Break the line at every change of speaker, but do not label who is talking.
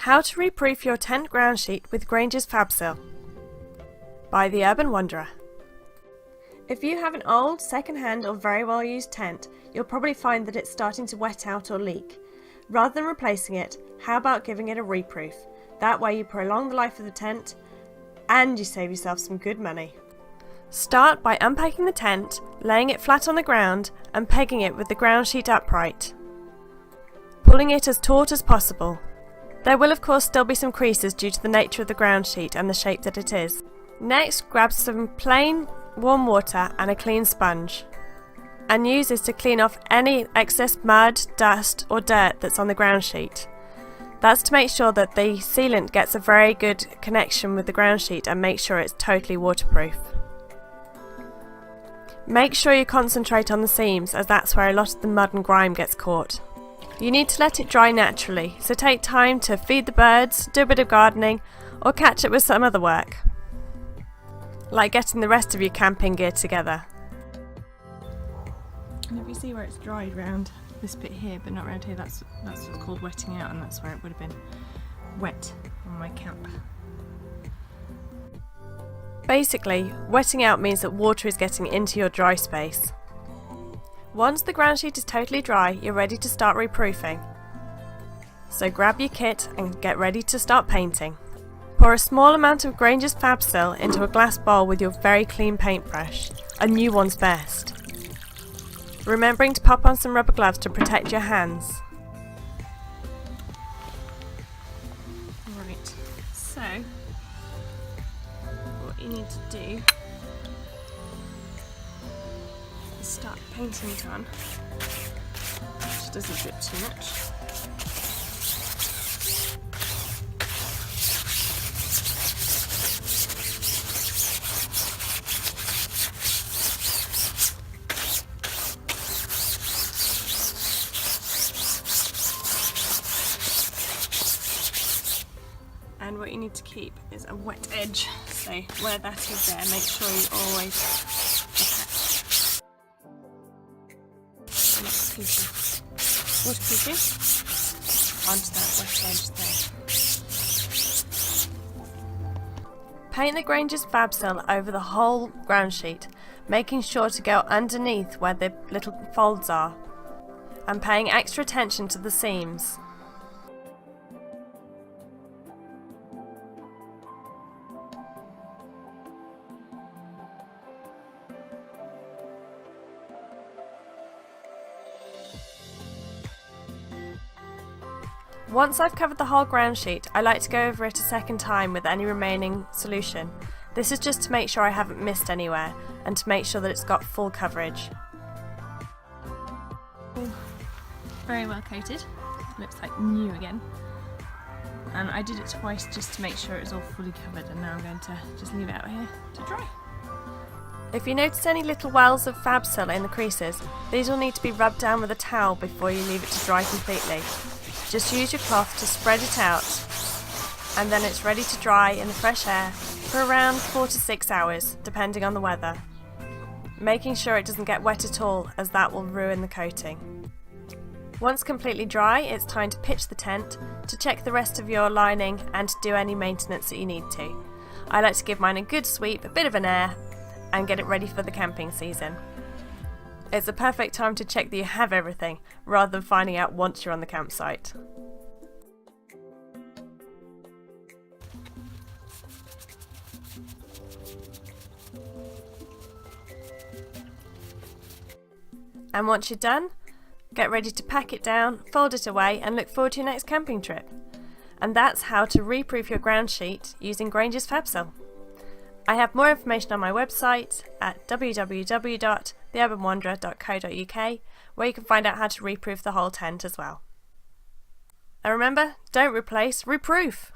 How to reproof your tent ground sheet with Grangers Fabsil by the Urban Wanderer. If you have an old, second-hand or very well used tent, you'll probably find that it's starting to wet out or leak. Rather than replacing it, how about giving it a reproof? That way you prolong the life of the tent and you save yourself some good money. Start by unpacking the tent, laying it flat on the ground and pegging it with the ground sheet upright, pulling it as taut as possible. There will of course still be some creases due to the nature of the ground sheet and the shape that it is. Next, grab some plain warm water and a clean sponge and use this to clean off any excess mud, dust or dirt that's on the ground sheet. That's to make sure that the sealant gets a very good connection with the ground sheet and make sure it's totally waterproof. Make sure you concentrate on the seams, as that's where a lot of the mud and grime gets caught. You need to let it dry naturally, so take time to feed the birds, do a bit of gardening or catch it with some other work, like getting the rest of your camping gear together. And if you see where it's dried round this bit here but not round here, that's what's called wetting out, and that's where it would have been wet on my camp. Basically, wetting out means that water is getting into your dry space. Once the ground sheet is totally dry, you're ready to start reproofing. So grab your kit and get ready to start painting. Pour a small amount of Grangers Fabsil into a glass bowl with your very clean paintbrush. A new one's best. Remembering to pop on some rubber gloves to protect your hands. Right, so what you need to do is start painting it on, which doesn't drip too much. And what you need to keep is a wet edge, so where that is there, make sure you always waterproofing onto that wet edge there. Paint the Grangers Fabsil over the whole ground sheet, making sure to go underneath where the little folds are, and paying extra attention to the seams. Once I've covered the whole ground sheet, I like to go over it a second time with any remaining solution. This is just to make sure I haven't missed anywhere and to make sure that it's got full coverage. Very well coated, looks like new again. And I did it twice just to make sure it was all fully covered, and now I'm going to just leave it out here to dry. If you notice any little wells of Fabsil in the creases, these will need to be rubbed down with a towel before you leave it to dry completely. Just use your cloth to spread it out, and then it's ready to dry in the fresh air for around 4 to 6 hours, depending on the weather. Making sure it doesn't get wet at all, as that will ruin the coating. Once completely dry, it's time to pitch the tent, to check the rest of your lining and to do any maintenance that you need to. I like to give mine a good sweep, a bit of an air, and get it ready for the camping season. It's a perfect time to check that you have everything, rather than finding out once you're on the campsite. And once you're done, get ready to pack it down, fold it away and look forward to your next camping trip. And that's how to reproof your ground sheet using Grangers Fabsil. I have more information on my website at www.theurbanwanderer.co.uk, where you can find out how to reproof the whole tent as well. And remember, don't replace, reproof!